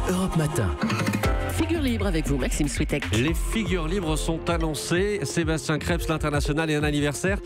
Europe Matin. Figure libre avec vous, Maxime Switek. Les figures libres sont annoncées. Sébastien Krebs, l'international et un anniversaire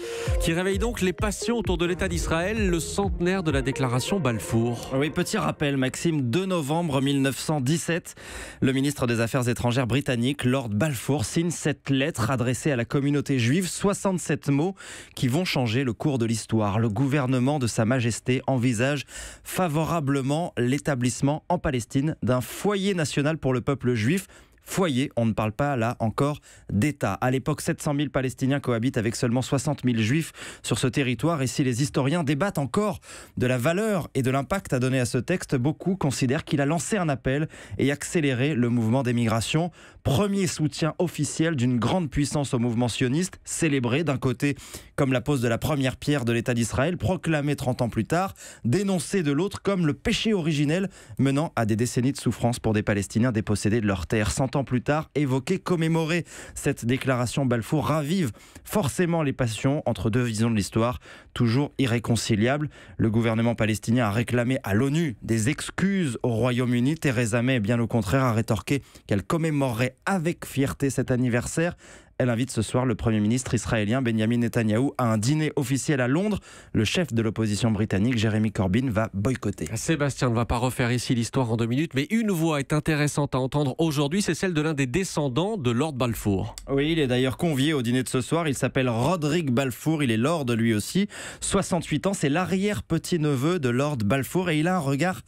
qui réveille donc les passions autour de l'État d'Israël, le centenaire de la déclaration Balfour. Oui, petit rappel, Maxime, 2 novembre 1917, le ministre des Affaires étrangères britannique, Lord Balfour, signe cette lettre adressée à la communauté juive, 67 mots qui vont changer le cours de l'histoire. Le gouvernement de Sa Majesté envisage favorablement l'établissement en Palestine d'un foyer national pour le peuple juif. Foyer, on ne parle pas là encore d'État. À l'époque, 700 000 Palestiniens cohabitent avec seulement 60 000 Juifs sur ce territoire. Et si les historiens débattent encore de la valeur et de l'impact à donner à ce texte, beaucoup considèrent qu'il a lancé un appel et accéléré le mouvement d'émigration. Premier soutien officiel d'une grande puissance au mouvement sioniste, célébré d'un côté comme la pose de la première pierre de l'État d'Israël, proclamé 30 ans plus tard, dénoncé de l'autre comme le péché originel menant à des décennies de souffrance pour des Palestiniens dépossédés de leur terre. 100 ans plus tard, évoquer, commémorer cette déclaration Balfour ravive forcément les passions entre deux visions de l'histoire, toujours irréconciliables. Le gouvernement palestinien a réclamé à l'ONU des excuses au Royaume-Uni. Theresa May, bien au contraire, a rétorqué qu'elle commémorerait avec fierté cet anniversaire. Elle invite ce soir le Premier ministre israélien Benjamin Netanyahou à un dîner officiel à Londres. Le chef de l'opposition britannique, Jeremy Corbyn, va boycotter. Sébastien ne va pas refaire ici l'histoire en 2 minutes, mais une voix est intéressante à entendre aujourd'hui, c'est celle de l'un des descendants de Lord Balfour. Oui, il est d'ailleurs convié au dîner de ce soir. Il s'appelle Roderick Balfour, il est Lord lui aussi. 68 ans, c'est l'arrière-petit-neveu de Lord Balfour et il a un regard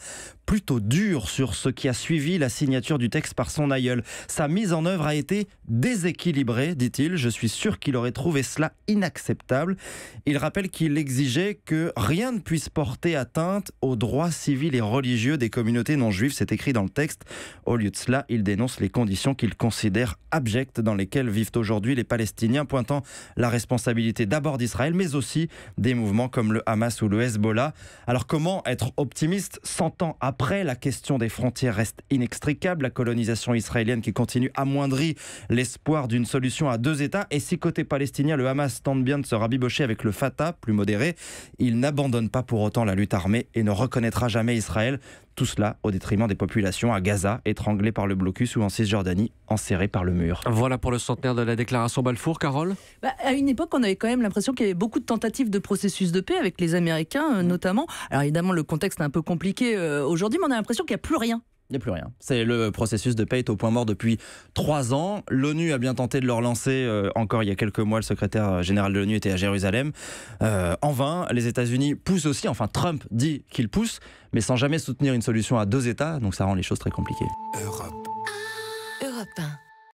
plutôt dur sur ce qui a suivi la signature du texte par son aïeul. Sa mise en œuvre a été déséquilibrée, dit-il. Je suis sûr qu'il aurait trouvé cela inacceptable. Il rappelle qu'il exigeait que rien ne puisse porter atteinte aux droits civils et religieux des communautés non juives. C'est écrit dans le texte. Au lieu de cela, il dénonce les conditions qu'il considère abjectes dans lesquelles vivent aujourd'hui les Palestiniens, pointant la responsabilité d'abord d'Israël, mais aussi des mouvements comme le Hamas ou le Hezbollah. Alors comment être optimiste 100 ans après, la question des frontières reste inextricable. La colonisation israélienne qui continue amoindrit l'espoir d'une solution à 2 États. Et si côté palestinien, le Hamas tente bien de se rabibocher avec le Fatah, plus modéré, il n'abandonne pas pour autant la lutte armée et ne reconnaîtra jamais Israël. Tout cela au détriment des populations à Gaza, étranglées par le blocus, ou en Cisjordanie, enserrées par le mur. Voilà pour le centenaire de la déclaration Balfour, Carole. À une époque, on avait quand même l'impression qu'il y avait beaucoup de tentatives de processus de paix avec les Américains notamment. Alors évidemment, le contexte est un peu compliqué aujourd'hui, mais on a l'impression qu'il n'y a plus rien. Il n'y a plus rien. Le processus de paix est au point mort depuis 3 ans. L'ONU a bien tenté de le relancer encore il y a quelques mois. Le secrétaire général de l'ONU était à Jérusalem. En vain, les États-Unis poussent aussi. Enfin, Trump dit qu'il pousse, mais sans jamais soutenir une solution à 2 États. Donc ça rend les choses très compliquées. Europe 1.